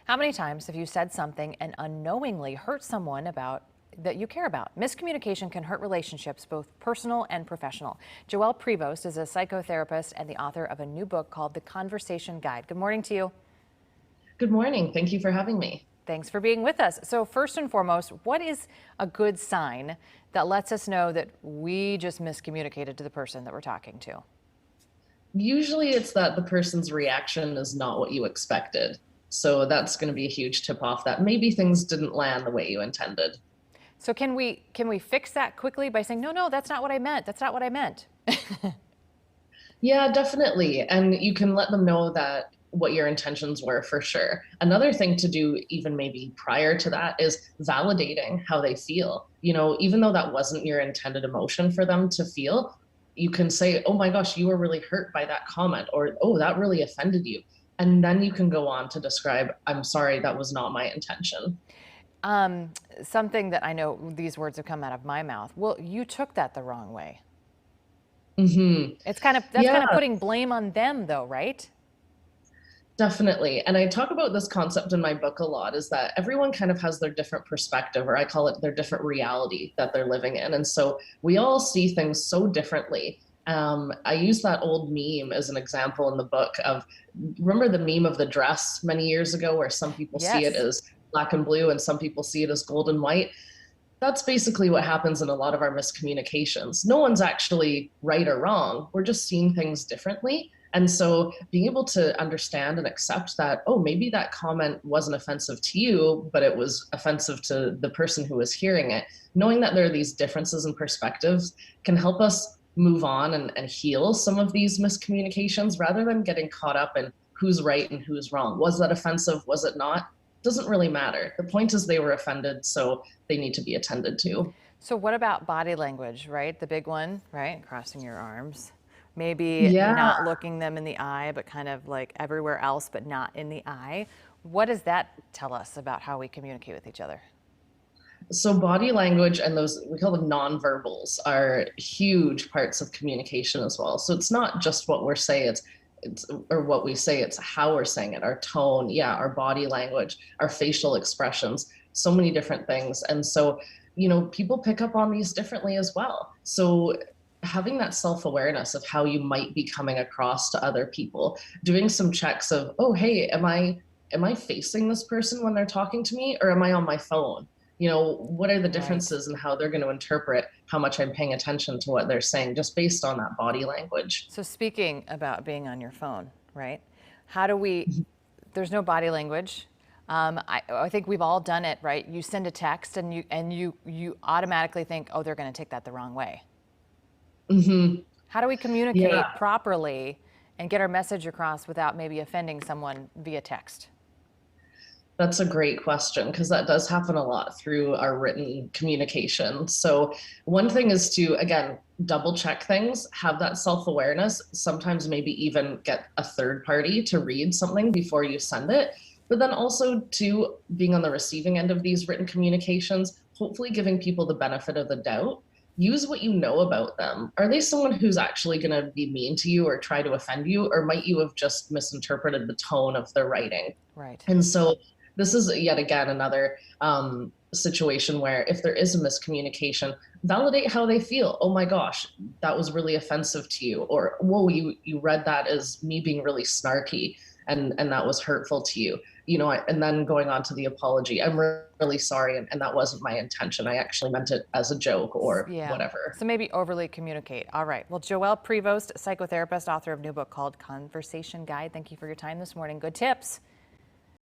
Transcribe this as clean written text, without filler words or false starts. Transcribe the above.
How many times have you said something and unknowingly hurt someone about that you care about? Miscommunication can hurt relationships, both personal and professional. Joelle Prevost is a psychotherapist and the author of a new book called The Conversation Guide. Good morning to you. Good morning. Thank you for having me. Thanks for being with us. So first and foremost, what is a good sign that lets us know that we just miscommunicated to the person that we're talking to? Usually it's that the person's reaction is not what you expected. So that's going to be a huge tip off that maybe things didn't land the way you intended. So can we fix that quickly by saying, no, that's not what I meant. That's not what I meant. Yeah, definitely. And you can let them know that what your intentions were for sure. Another thing to do, even maybe prior to that, is validating how they feel. Even though that wasn't your intended emotion for them to feel, you can say, oh my gosh, you were really hurt by that comment, or oh, that really offended you. And then you can go on to describe, I'm sorry, that was not my intention. Um, Something that I know these words have come out of my mouth. Well, you took that the wrong way. That's kind of Yeah, putting blame on them though, right? definitely. And I talk about this concept in my book a lot is that everyone kind of has their different perspective, or I call it their different reality that they're living in. And so we all see things so differently. I use that old meme as an example in the book of, remember the meme of the dress many years ago, where some people see it Yes. as black and blue and some people see it as gold and white? That's basically what happens in a lot of our miscommunications. No one's actually right or wrong. We're just seeing things differently. And so being able to understand and accept that, oh, maybe that comment wasn't offensive to you, but it was offensive to the person who was hearing it, knowing that there are these differences in perspectives can help us move on and heal some of these miscommunications rather than getting caught up in who's right and who's wrong. Was that offensive? Was it not? Doesn't really matter. The point is they were offended, so they need to be attended to. So what about body language, right? The big one, right? Crossing your arms. Maybe Yeah. not looking them in the eye, but kind of like everywhere else, but not in the eye. What does that tell us about how we communicate with each other? So body language and those, we call them nonverbals, are huge parts of communication as well. So it's not just what we're saying, it's or what we say, it's how we're saying it, our tone, yeah, our body language, our facial expressions, so many different things. And so, people pick up on these differently as well. So having that self-awareness of how you might be coming across to other people, doing some checks of, oh, hey, am I facing this person when they're talking to me, or am I on my phone? What are the Right. differences in how they're going to interpret how much I'm paying attention to what they're saying just based on that body language. So speaking about being on your phone, right? How do we, there's no body language. I think we've all done it, right? You send a text and you automatically think, oh, they're going to take that the wrong way. Hmm. How do we Yeah, communicate properly and get our message across without maybe offending someone via text? that's a great question because that does happen a lot through our written communication. So, one thing is to, again, double check things, have that self awareness, sometimes maybe even get a third party to read something before you send it. But then also, to being on the receiving end of these written communications, hopefully giving people the benefit of the doubt. Use what you know about them. Are they someone who's actually going to be mean to you or try to offend you? Or might you have just misinterpreted the tone of their writing? Right. And so this is yet again another situation where if there is a miscommunication, validate how they feel. Oh my gosh, that was really offensive to you, or whoa, you read that as me being really snarky, and that was hurtful to you. And then going on to the apology. I'm really sorry, and that wasn't my intention. I actually meant it as a joke or Yeah. whatever. So maybe overly communicate. All right. Well, Joelle Prevost, psychotherapist, author of a new book called Conversation Guide. Thank you for your time this morning. Good tips.